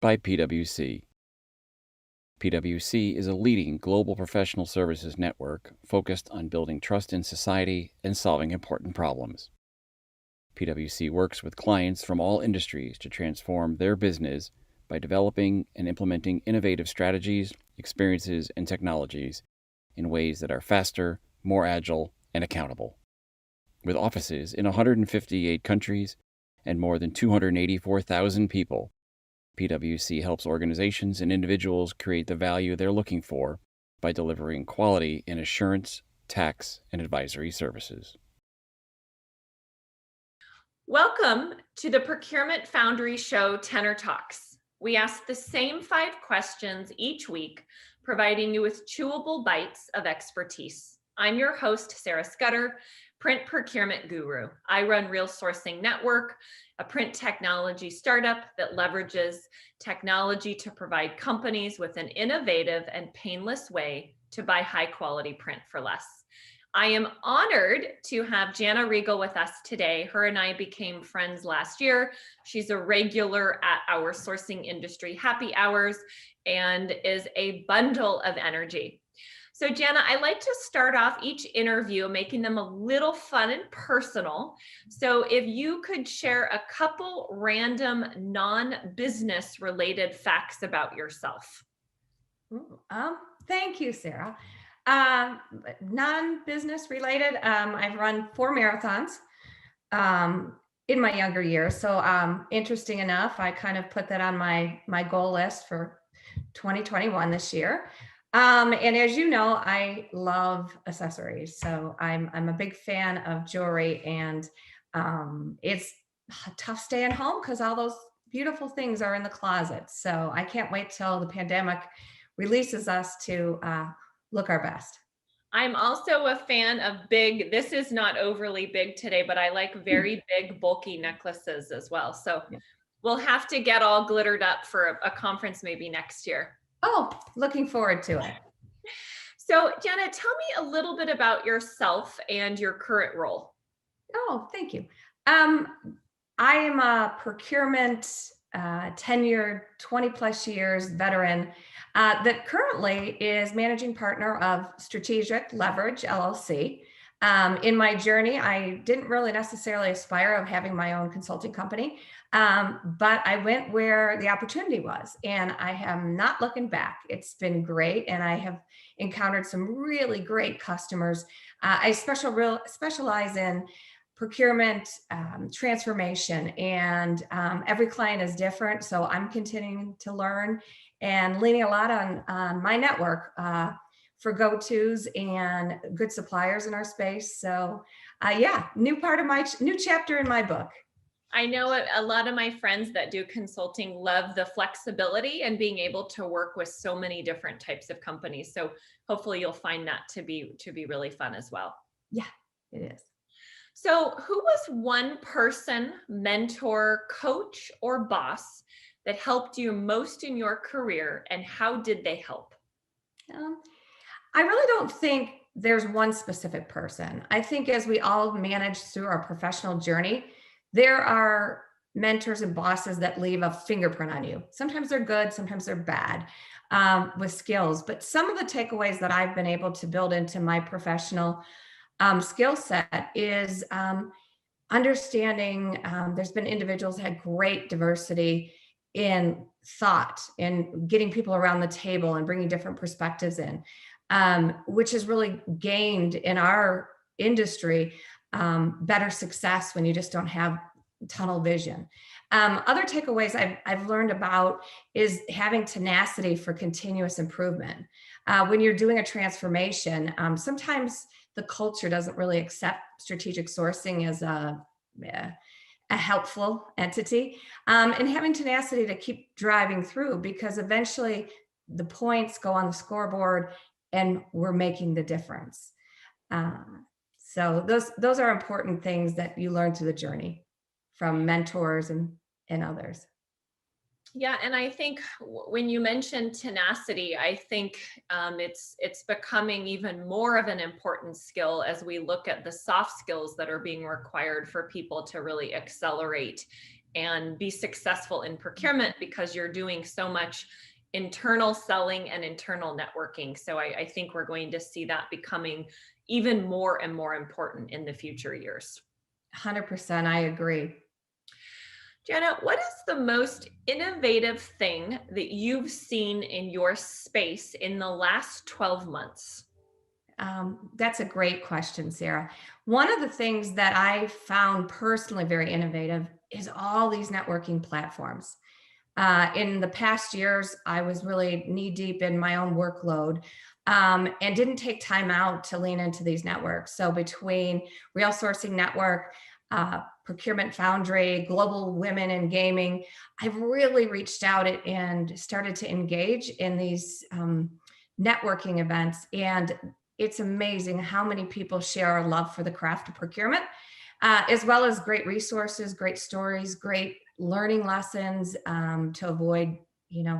by PwC. PwC is a leading global professional services network focused on building trust in society and solving important problems. PwC works with clients from all industries to transform their business by developing and implementing innovative strategies, experiences, and technologies in ways that are faster, more agile, and accountable. With offices in 158 countries and more than 284,000 people, PwC helps organizations and individuals create the value they're looking for by delivering quality in assurance, tax, and advisory services. Welcome to the Procurement Foundry show, TenureTalks. We ask the same 5 questions each week, providing you with chewable bites of expertise. I'm your host, Sarah Scudder, print procurement guru. I run Real Sourcing Network, a print technology startup that leverages technology to provide companies with an innovative and painless way to buy high quality print for less. I am honored to have Jana Rygiel with us today. Her and I became friends last year. She's a regular at our sourcing industry happy hours and is a bundle of energy. So Jana, I like to start off each interview making them a little fun and personal. So if you could share a couple random non-business related facts about yourself. Thank you, Sarah. Non-business related, I've run 4 marathons in my younger years. So interesting enough, I kind of put that on my goal list for 2021 this year. And as you know, I love accessories. So I'm a big fan of jewelry, and it's tough staying home because all those beautiful things are in the closet. So I can't wait till the pandemic releases us to look our best. I'm also a fan of big, this is not overly big today, but I like very big, bulky necklaces as well. So we'll have to get all glittered up for a conference maybe next year. Oh, looking forward to it. So Jana, tell me a little bit about yourself and your current role. Oh, thank you. I am a procurement tenured 20 plus years veteran that currently is managing partner of Strategic Leverage LLC. In my journey, I didn't really necessarily aspire of having my own consulting company, but I went where the opportunity was, and I am not looking back. It's been great, and I have encountered some really great customers. I specialize in procurement transformation, and every client is different. So I'm continuing to learn and leaning a lot on my network for go-tos and good suppliers in our space. So yeah, new chapter in my book. I know a lot of my friends that do consulting love the flexibility and being able to work with so many different types of companies. So hopefully you'll find that to be really fun as well. Yeah, it is. So who was one person, mentor, coach, or boss that helped you most in your career, and how did they help? I really don't think there's one specific person. I think as we all manage through our professional journey, there are mentors and bosses that leave a fingerprint on you. Sometimes they're good, sometimes they're bad with skills. But some of the takeaways that I've been able to build into my professional skill set is understanding there's been individuals that had great diversity in thought and getting people around the table and bringing different perspectives in, which has really gained in our industry better success when you just don't have tunnel vision. Other takeaways I've learned about is having tenacity for continuous improvement. When you're doing a transformation, sometimes the culture doesn't really accept strategic sourcing as a helpful entity, and having tenacity to keep driving through, because eventually the points go on the scoreboard and we're making the difference. So those are important things that you learn through the journey from mentors and others. Yeah, and I think when you mention tenacity, I think it's becoming even more of an important skill as we look at the soft skills that are being required for people to really accelerate and be successful in procurement because you're doing so much internal selling and internal networking. So I think we're going to see that becoming even more and more important in the future years. 100%, I agree. Jana, what is the most innovative thing that you've seen in your space in the last 12 months? That's a great question, Sarah. One of the things that I found personally very innovative is all these networking platforms. In the past years, I was really knee deep in my own workload, and didn't take time out to lean into these networks. So between Real Sourcing Network, Procurement Foundry, Global Women in Gaming, I've really reached out and started to engage in these networking events. And it's amazing how many people share our love for the craft of procurement, as well as great resources, great stories, great learning lessons to avoid,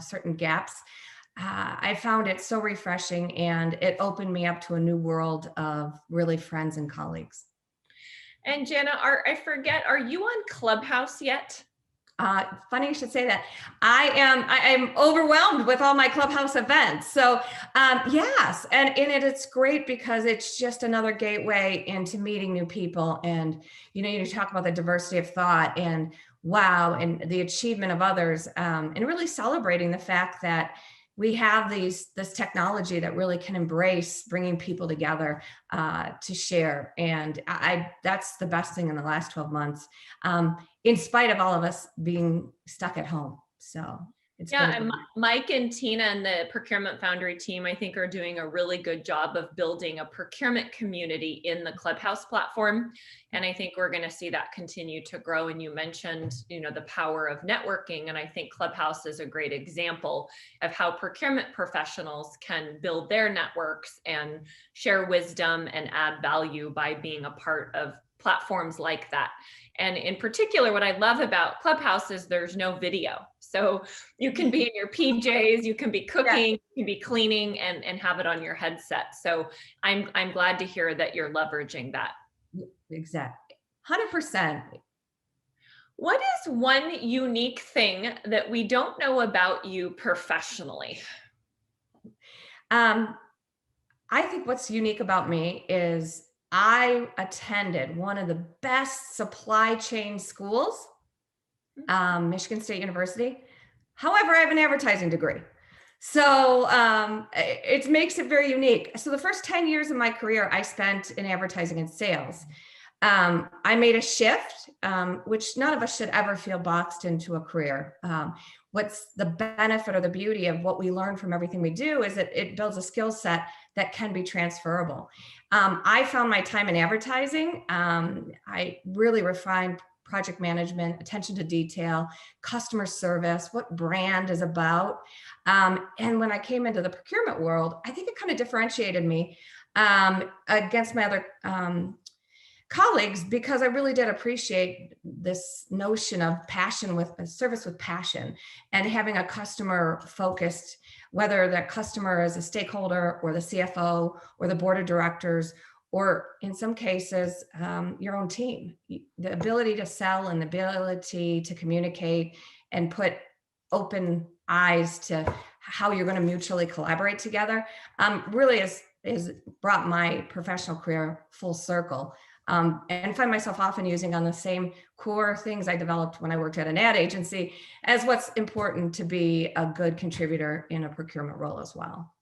certain gaps. I found it so refreshing, and it opened me up to a new world of really friends and colleagues. And Jana, I forget, are you on Clubhouse yet? Funny you should say that. I am overwhelmed with all my Clubhouse events. So yes, and it's great because it's just another gateway into meeting new people. And you talk about the diversity of thought and wow, and the achievement of others, and really celebrating the fact that we have this technology that really can embrace bringing people together to share. And that's the best thing in the last 12 months. In spite of all of us being stuck at home. So it's Yeah, been and Mike and Tina and the Procurement Foundry team, I think, are doing a really good job of building a procurement community in the Clubhouse platform. And I think we're going to see that continue to grow. And you mentioned, the power of networking. And I think Clubhouse is a great example of how procurement professionals can build their networks and share wisdom and add value by being a part of platforms like that. And in particular, what I love about Clubhouse is there's no video. So you can be in your PJs, you can be cooking, you can be cleaning and have it on your headset. So I'm glad to hear that you're leveraging that. Exactly. 100%. What is one unique thing that we don't know about you professionally? I think what's unique about me is I attended one of the best supply chain schools, Michigan State University. However, I have an advertising degree. So it makes it very unique. So the first 10 years of my career, I spent in advertising and sales. I made a shift, which none of us should ever feel boxed into a career. What's the benefit or the beauty of what we learn from everything we do is that it builds a skill set that can be transferable. I found my time in advertising. I really refined project management, attention to detail, customer service, what brand is about. And when I came into the procurement world, I think it kind of differentiated me against my other colleagues, because I really did appreciate this notion of passion with service with passion, and having a customer focused, whether that customer is a stakeholder or the CFO or the board of directors, or in some cases, your own team. The ability to sell and the ability to communicate and put open eyes to how you're going to mutually collaborate together really has brought my professional career full circle. And find myself often using on the same core things I developed when I worked at an ad agency as what's important to be a good contributor in a procurement role as well.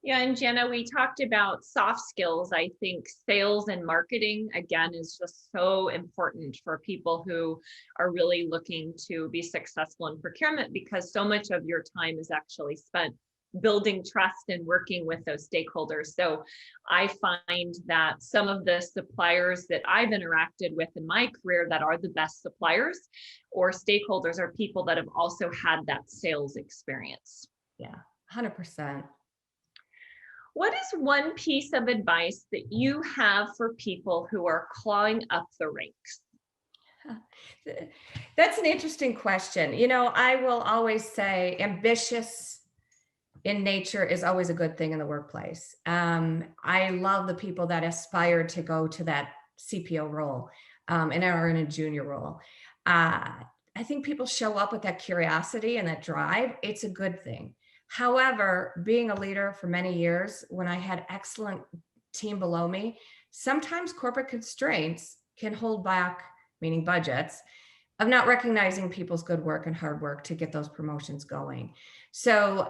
Yeah, and Jana, we talked about soft skills. I think sales and marketing, again, is just so important for people who are really looking to be successful in procurement, because so much of your time is actually spent building trust and working with those stakeholders. So I find that some of the suppliers that I've interacted with in my career that are the best suppliers or stakeholders are people that have also had that sales experience. Yeah, 100%. What is one piece of advice that you have for people who are clawing up the ranks? That's an interesting question. I will always say ambitious in nature is always a good thing in the workplace. I love the people that aspire to go to that CPO role and are in a junior role. I think people show up with that curiosity and that drive. It's a good thing. However, being a leader for many years, when I had excellent team below me, sometimes corporate constraints can hold back, meaning budgets, of not recognizing people's good work and hard work to get those promotions going. So,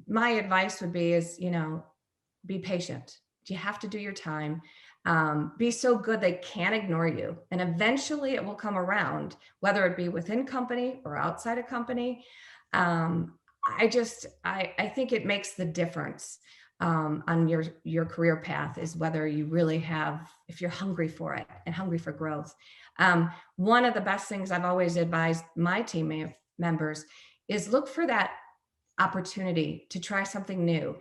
my advice would be is, be patient. You have to do your time. Be so good they can't ignore you. And eventually it will come around, whether it be within company or outside a company. I think it makes the difference on your career path is whether you really have, if you're hungry for it and hungry for growth. One of the best things I've always advised my team members is look for that opportunity to try something new.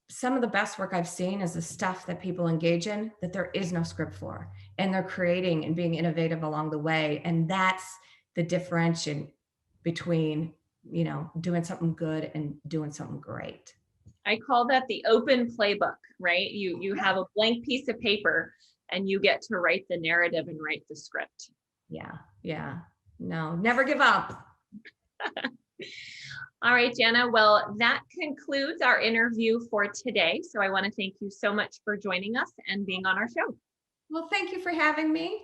Some of the best work I've seen is the stuff that people engage in that there is no script for, and they're creating and being innovative along the way. And that's the differentiation between, doing something good and doing something great. I call that the open playbook, right? You have a blank piece of paper and you get to write the narrative and write the script. Yeah. No, never give up. All right, Jana. Well, that concludes our interview for today. So I want to thank you so much for joining us and being on our show. Well, thank you for having me.